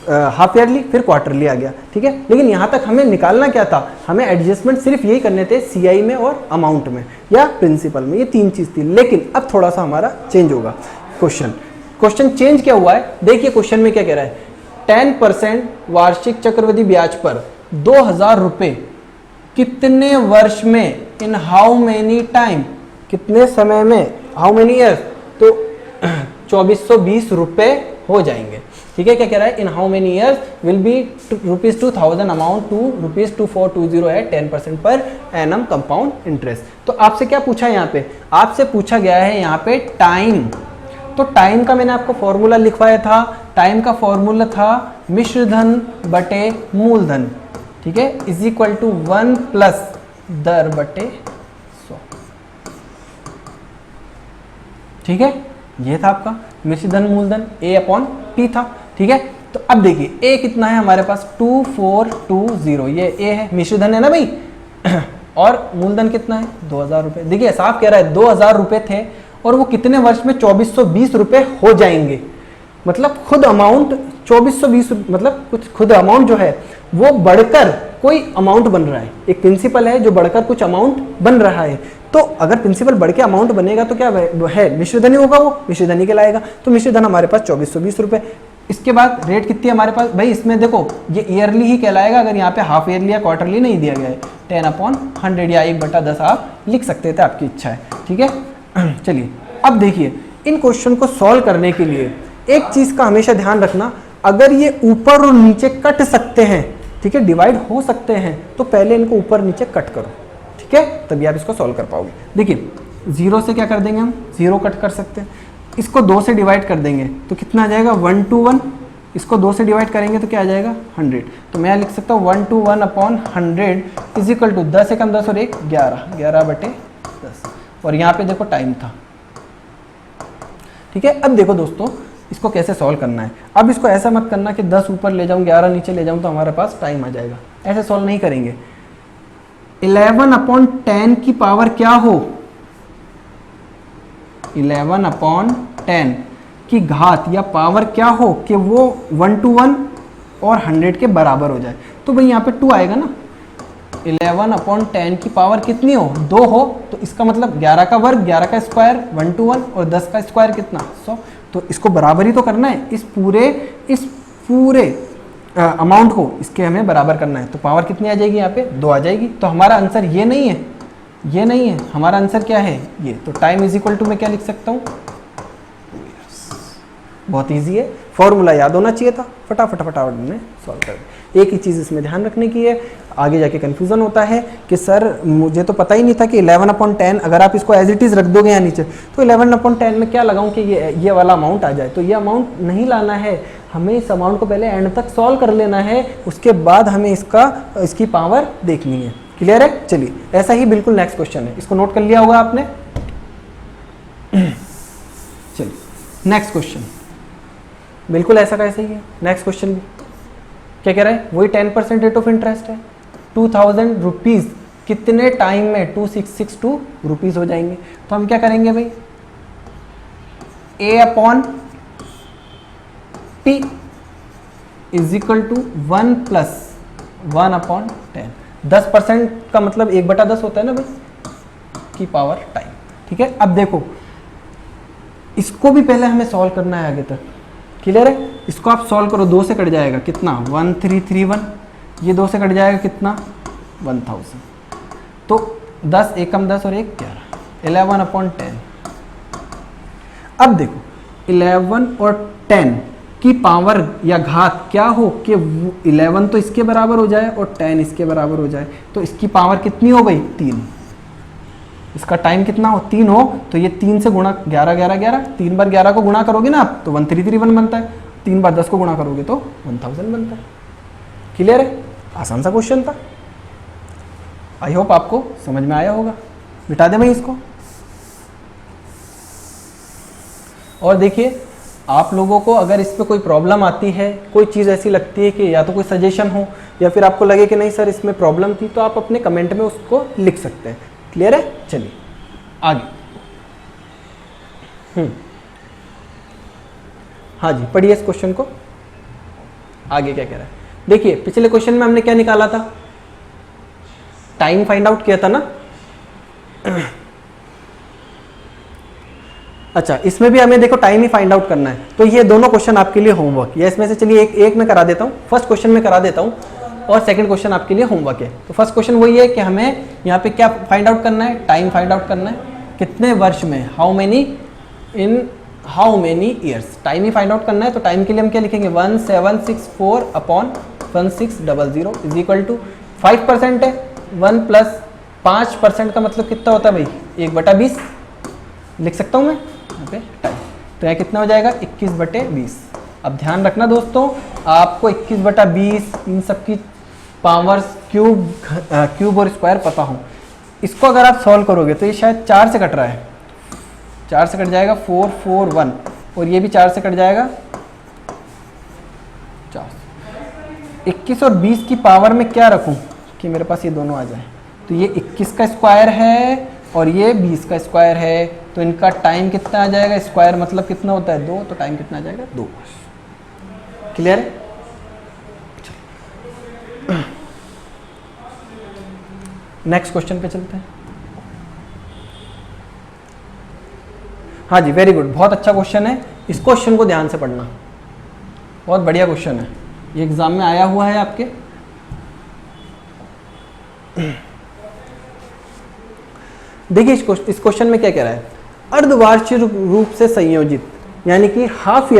हाफ ईयरली, फिर क्वार्टरली आ गया, ठीक है, लेकिन यहाँ तक हमें निकालना क्या था, हमें एडजस्टमेंट सिर्फ यही करने थे CI में और अमाउंट में या प्रिंसिपल में, ये 3 चीज़ थी। लेकिन अब थोड़ा सा हमारा चेंज होगा क्वेश्चन चेंज क्या हुआ है, देखिए क्वेश्चन में क्या कह रहा है, 10% वार्षिक चक्रवृद्धि ब्याज पर 2,000 रुपये कितने वर्ष में, इन हाउ मेनी टाइम, कितने समय में, हाउ मेनी ईयर्स, तो 2420 रुपये हो जाएंगे, ठीक है। क्या कह रहा है, in how many years will be ₹2,000 amount to ₹2420 है 10% पर एनम कंपाउंड इंटरेस्ट। तो आपसे क्या पूछा है यहाँ पे, आपसे पूछा गया है यहाँ पे टाइम, तो टाइम का मैंने आपको फॉर्मूला लिखवाया था, टाइम का फॉर्मूला था मिश्रधन बटे मूलधन, ठीक है, इज इक्वल टू 1 प्लस दर बटे 100, ठीक है, ये था आपका मिश्रधन मूलधन A/P था, ठीक है। तो अब देखिए A कितना है हमारे पास 2420, ये A है, मिश्रधन है ना भाई, और मूलधन कितना है 2,000 रुपये। देखिए साफ कह रहा है 2,000 रुपये थे और वो कितने वर्ष में 2420 रुपये हो जाएंगे, मतलब खुद अमाउंट 2420, मतलब कुछ खुद अमाउंट जो है वो बढ़कर कोई अमाउंट बन रहा है, एक प्रिंसिपल है जो बढ़कर कुछ अमाउंट बन रहा है। तो अगर प्रिंसिपल बढ़ के अमाउंट बनेगा तो क्या है मिश्रधन ही होगा, वो मिश्रधन ही कहलाएगा। तो मिश्रधन हमारे पास 2420 रुपये। इसके बाद रेट कितनी है हमारे पास भाई, इसमें देखो ये ईयरली ही कहलाएगा, अगर यहाँ पे हाफ ईयरली या क्वार्टरली नहीं दिया गया है, 10/100 या 1/10 आप लिख सकते थे, आपकी इच्छा है, ठीक है। चलिए अब देखिए इन क्वेश्चन को सॉल्व करने के लिए एक चीज़ का हमेशा ध्यान रखना, अगर ये ऊपर और नीचे कट सकते हैं, ठीक है, डिवाइड हो सकते हैं, तो पहले इनको ऊपर नीचे कट करो, ठीक है, तभी आप इसको सॉल्व कर पाओगे। देखिए 0 से क्या कर देंगे हम, 0 कट कर सकते हैं, इसको 2 से डिवाइड कर देंगे तो कितना आ जाएगा 1 to 1, इसको 2 से डिवाइड करेंगे तो क्या आ जाएगा 100। तो मैं लिख सकता हूँ 1 to 1/100 इज इक्वल टू 10 से कम 10 और 1 11/10, और यहाँ पे देखो टाइम था, ठीक है। अब देखो दोस्तों इसको कैसे सॉल्व करना है। अब इसको ऐसा मत करना कि 10 ऊपर ले जाऊँ 11 नीचे ले जाऊँ तो हमारे पास टाइम आ जाएगा, ऐसे सॉल्व नहीं करेंगे। 11/10 की पावर क्या हो, 11/10 की घात या पावर क्या हो कि वो 1 to 1 और 100 के बराबर हो जाए। तो भाई यहाँ पे 2 आएगा ना, 11/10 की पावर कितनी हो 2 हो, तो इसका मतलब 11 का वर्ग 11 का स्क्वायर 1 to 1 और 10 का स्क्वायर कितना 100। तो इसको बराबर ही तो करना है, इस पूरे अमाउंट को इसके हमें बराबर करना है। तो पावर कितनी आ जाएगी यहाँ पे 2 आ जाएगी। तो हमारा आंसर ये नहीं है, ये नहीं है, हमारा आंसर क्या है ये। तो टाइम इज इक्वल टू मैं क्या लिख सकता हूँ 2 years। बहुत इजी है, फॉर्मूला याद होना चाहिए था, फटाफट हमने सॉल्व कर दिया। एक ही चीज़ इसमें ध्यान रखने की है, आगे जाके कन्फ्यूज़न होता है कि सर मुझे तो पता ही नहीं था कि 11/10, अगर आप इसको एज इट इज़ रख दोगे यहाँ नीचे तो 11/10 में क्या लगाऊं कि ये वाला अमाउंट आ जाए, तो ये अमाउंट नहीं लाना है, हमें इस अमाउंट को पहले एंड तक सॉल्व कर लेना है, उसके बाद हमें इसकी पावर देखनी है। क्लियर है? चलिए ऐसा ही बिल्कुल नेक्स्ट क्वेश्चन है, इसको नोट कर लिया होगा आपने। चलिए नेक्स्ट क्वेश्चन बिल्कुल ऐसा का ऐसा ही है। नेक्स्ट क्वेश्चन भी क्या कह रहा है, वही 10% रेट ऑफ इंटरेस्ट है। 2000 रुपीज़ कितने टाइम में 2662 रुपीज़ हो जाएंगे? तो हम क्या करेंगे भाई, A/P इज इक्वल टू 1 + 1/10। 10% का मतलब 1/10 होता है ना भाई, की पावर टाइम। ठीक है, अब देखो इसको भी पहले हमें सॉल्व करना है आगे तक। क्लियर है? इसको आप सॉल्व करो, 2 से कट जाएगा कितना 1331, ये 2 से कट जाएगा कितना 1000, तो 10 एकम 10 और 1 11, 11/10। अब देखो 11 और 10 की पावर या घात क्या हो कि 11 तो इसके बराबर हो जाए और 10 इसके बराबर हो जाए, तो इसकी पावर कितनी हो भाई 3। इसका टाइम कितना हो 3 हो, तो ये 3 से गुणा 11 11 11, 3 बार 11 को गुणा करोगे ना आप तो 1331 बनता है, 3 बार 10 को गुणा करोगे तो 1000 बनता है। क्लियर है? आसान सा क्वेश्चन था, आई होप आपको समझ में आया होगा। मिटा दें भाई इसको। और देखिए आप लोगों को अगर इस पर कोई प्रॉब्लम आती है, कोई चीज़ ऐसी लगती है कि या तो कोई सजेशन हो या फिर आपको लगे कि नहीं सर इसमें प्रॉब्लम थी, तो आप अपने कमेंट में उसको लिख सकते हैं। क्लियर है? चलिए आगे। हाँ जी पढ़िए इस क्वेश्चन को, आगे क्या कह रहा है। देखिए पिछले क्वेश्चन में हमने क्या निकाला था, टाइम फाइंड आउट किया था ना। अच्छा इसमें भी हमें देखो टाइम ही फाइंड आउट करना है, तो ये दोनों क्वेश्चन आपके लिए होमवर्क, या इसमें से चलिए एक मैं करा देता हूँ, फर्स्ट क्वेश्चन में करा देता हूँ और सेकंड क्वेश्चन आपके लिए होमवर्क है। तो फर्स्ट क्वेश्चन वही है कि हमें यहाँ पे क्या फाइंड आउट करना है, टाइम फाइंड आउट करना है, कितने वर्ष में, how many years, time he find out करना है। तो टाइम के लिए हम क्या लिखेंगे 1764/1600 इज इक्वल टू 5% है, 1 + 5% का मतलब कितना होता है भाई 1/20 लिख सकता हूँ मैं यहाँ पे टाइम। तो यहाँ कितना हो जाएगा 21/20। अब ध्यान रखना दोस्तों, आपको 21/20 इन सब की पावर्स क्यूब और स्क्वायर पता हो। इसको अगर आप सॉल्व करोगे तो ये शायद 4 से कट रहा है, 4 से कट जाएगा 441, और ये भी 4 से कट जाएगा 4। 21 और 20 की पावर में क्या रखूं कि मेरे पास ये दोनों आ जाए, तो ये 21 का स्क्वायर है और ये 20 का स्क्वायर है, तो इनका टाइम कितना आ जाएगा, स्क्वायर मतलब कितना होता है 2, तो टाइम कितना आ जाएगा 2। क्लियर है? नेक्स्ट क्वेश्चन पे चलते हैं। हाँ जी वेरी गुड, बहुत अच्छा क्वेश्चन है, इस क्वेश्चन को ध्यान से पढ़ना, बहुत बढ़िया क्वेश्चन है, ये एग्जाम में आया हुआ है आपके। देखिए इस क्वेश्चन में क्या कह रहा है, अर्धवार्षिक रूप से संयोजित यानी कि हाफ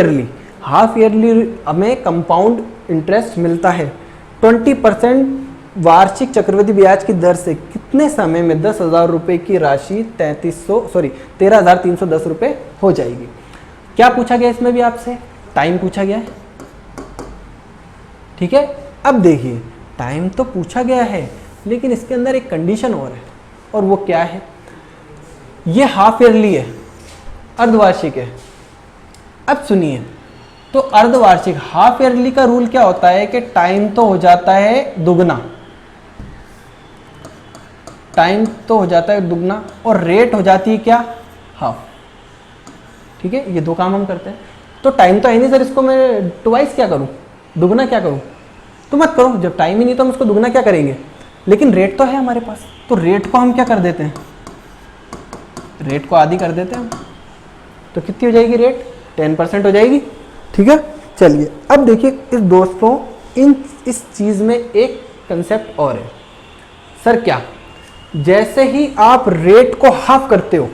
ईयरली हमें कंपाउंड इंटरेस्ट मिलता है 20% वार्षिक चक्रवृद्धि ब्याज की दर से कितने समय में 10,000 रुपये की राशि 13,310 रुपये हो जाएगी। क्या पूछा गया इसमें भी आपसे, टाइम पूछा गया है। ठीक है, अब देखिए टाइम तो पूछा गया है लेकिन इसके अंदर एक कंडीशन और है, और वो क्या है, ये हाफ ईयरली है, अर्धवार्षिक है। अब सुनिए, तो अर्धवार्षिक हाफ ईयरली का रूल क्या होता है कि टाइम तो हो जाता है दुगना, और रेट हो जाती है क्या, हाफ। ठीक है, ये दो काम हम करते हैं। तो टाइम तो है नहीं सर, इसको मैं ट्वाइस क्या करूं, दुगना क्या करूं, तो मत करो, जब टाइम ही नहीं तो हम उसको दुगना क्या करेंगे, लेकिन रेट तो है हमारे पास, तो रेट को हम क्या कर देते हैं, रेट को आधी कर देते हैं हम। तो कितनी हो जाएगी रेट, 10% हो जाएगी। ठीक है, चलिए अब देखिए इस दोस्तों इस चीज़ में एक कंसेप्ट और है। सर क्या, जैसे ही आप रेट को हाफ करते हो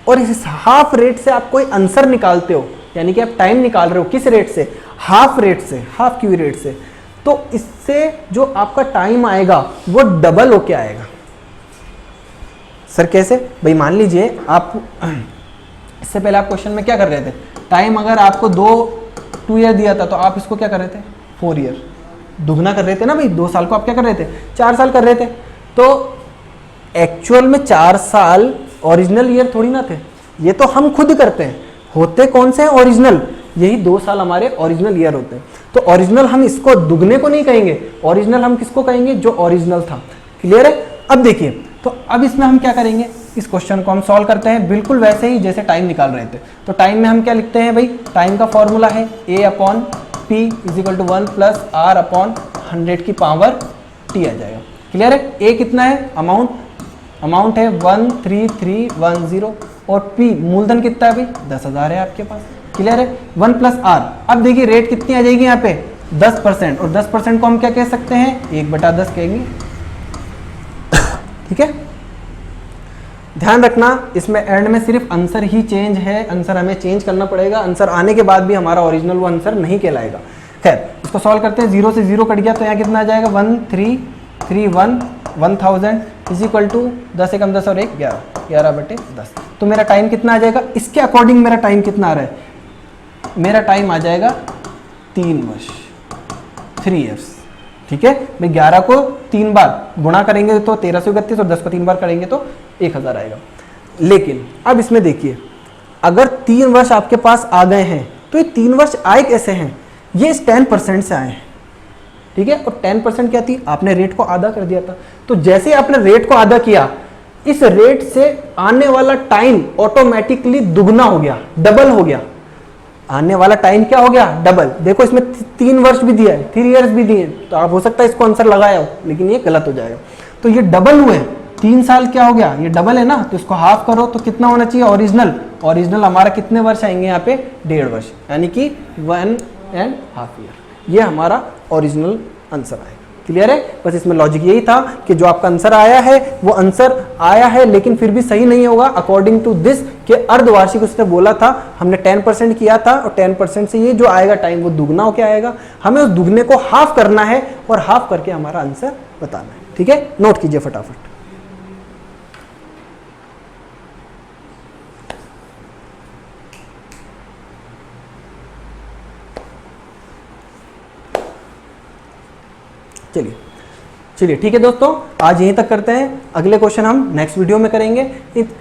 और इस हाफ रेट से आप कोई आंसर निकालते हो, यानी कि आप टाइम निकाल रहे हो किस रेट से, हाफ रेट से, हाफ क्यू रेट से, तो इससे जो आपका टाइम आएगा वो डबल होके आएगा। सर कैसे? भाई मान लीजिए आप इससे पहले आप क्वेश्चन में क्या कर रहे थे, टाइम अगर आपको 2 ईयर दिया था तो आप इसको क्या कर रहे थे 4 ईयर, दुगना कर रहे थे ना भाई। 2 साल को आप क्या कर रहे थे 4 साल कर रहे थे। तो एक्चुअल में 4 साल ओरिजिनल ईयर थोड़ी ना थे, ये तो हम खुद करते हैं। होते कौन से हैं ओरिजिनल, यही 2 साल हमारे ओरिजिनल ईयर होते हैं। तो ओरिजिनल हम इसको दुगने को नहीं कहेंगे, ओरिजिनल हम किसको कहेंगे जो ओरिजिनल था। क्लियर है? अब देखिए, तो अब इसमें हम क्या करेंगे, इस क्वेश्चन को हम सॉल्व करते हैं बिल्कुल वैसे ही जैसे टाइम निकाल रहे थे। तो टाइम में हम क्या लिखते हैं भाई, टाइम का फॉर्मूला है A/P = 1 + R/100 की पावर T आ जाएगा। क्लियर है? A कितना है, अमाउंट है 13310 और P मूलधन कितना है भाई 10,000 है आपके पास। क्लियर है? 1 + R। अब देखिए रेट कितनी आ जाएगी यहाँ पे 10%, और 10% को हम क्या कह सकते हैं 1/10 कहेंगे। ठीक है, ध्यान रखना इसमें एंड में सिर्फ आंसर ही चेंज है, आंसर हमें चेंज करना पड़ेगा। आंसर आने के बाद भी हमारा ओरिजिनल वो आंसर नहीं कहलाएगा। खैर इसको सॉल्व करते हैं, 0 से 0 कट गया तो यहाँ कितना आ जाएगा 1331 1000 = 10 एकम 10 और 1 11, 11/10। तो मेरा टाइम कितना आ जाएगा, इसके अकॉर्डिंग मेरा टाइम कितना आ रहा है, मेरा टाइम आ जाएगा 3 वर्ष, 3 ईयर्स। ठीक है भाई, 11 को 3 बार गुणा करेंगे तो 1331 और 10 को 3 बार करेंगे तो 1000 आएगा। लेकिन अब इसमें देखिए, अगर 3 वर्ष आपके पास आ गए हैं तो ये 3 वर्ष आए कैसे हैं, ये इस 10% से आए हैं। ठीक है, और 10% क्या थी, आपने रेट को आधा कर दिया था। तो जैसे आपने रेट को आधा किया, इस रेट से आने वाला टाइम ऑटोमेटिकली दुगना हो गया, डबल हो गया। आने वाला टाइम क्या हो गया, डबल। देखो इसमें 3 वर्ष भी दिया है, 3 ईयर्स भी दिए हैं, तो आप हो सकता है इसको आंसर लगाया हो, लेकिन ये गलत हो जाएगा। तो ये डबल हुए, 3 साल क्या हो गया, ये डबल है ना, तो इसको हाफ करो तो कितना होना चाहिए ओरिजिनल हमारा कितने वर्ष आएंगे यहाँ पे 1.5 वर्ष, यानी कि 1.5 ईयर। ये हमारा ओरिजिनल आंसर आएगा। क्लियर है? बस इसमें लॉजिक यही था कि जो आपका आंसर आया है वो आंसर आया है, लेकिन फिर भी सही नहीं होगा अकॉर्डिंग टू दिस कि अर्धवार्षिक उसने बोला था, हमने 10% किया था और 10% से ये जो आएगा टाइम वो दुगना होकर आएगा। हमें उस दुगने को हाफ करना है और हाफ करके हमारा आंसर बताना है। ठीक है, नोट कीजिए फटाफट। चलिए ठीक है दोस्तों, आज यहीं तक करते हैं। अगले क्वेश्चन हम नेक्स्ट वीडियो में करेंगे।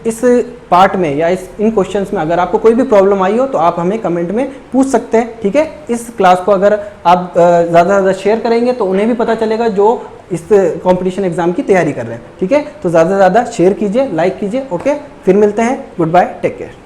इस पार्ट में या इन क्वेश्चंस में अगर आपको कोई भी प्रॉब्लम आई हो तो आप हमें कमेंट में पूछ सकते हैं। ठीक है, इस क्लास को अगर आप ज़्यादा से ज़्यादा शेयर करेंगे तो उन्हें भी पता चलेगा जो इस कंपटीशन एग्जाम की तैयारी कर रहे हैं। ठीक है, तो ज़्यादा से ज़्यादा शेयर कीजिए, लाइक कीजिए। ओके, फिर मिलते हैं। Good bye, take care.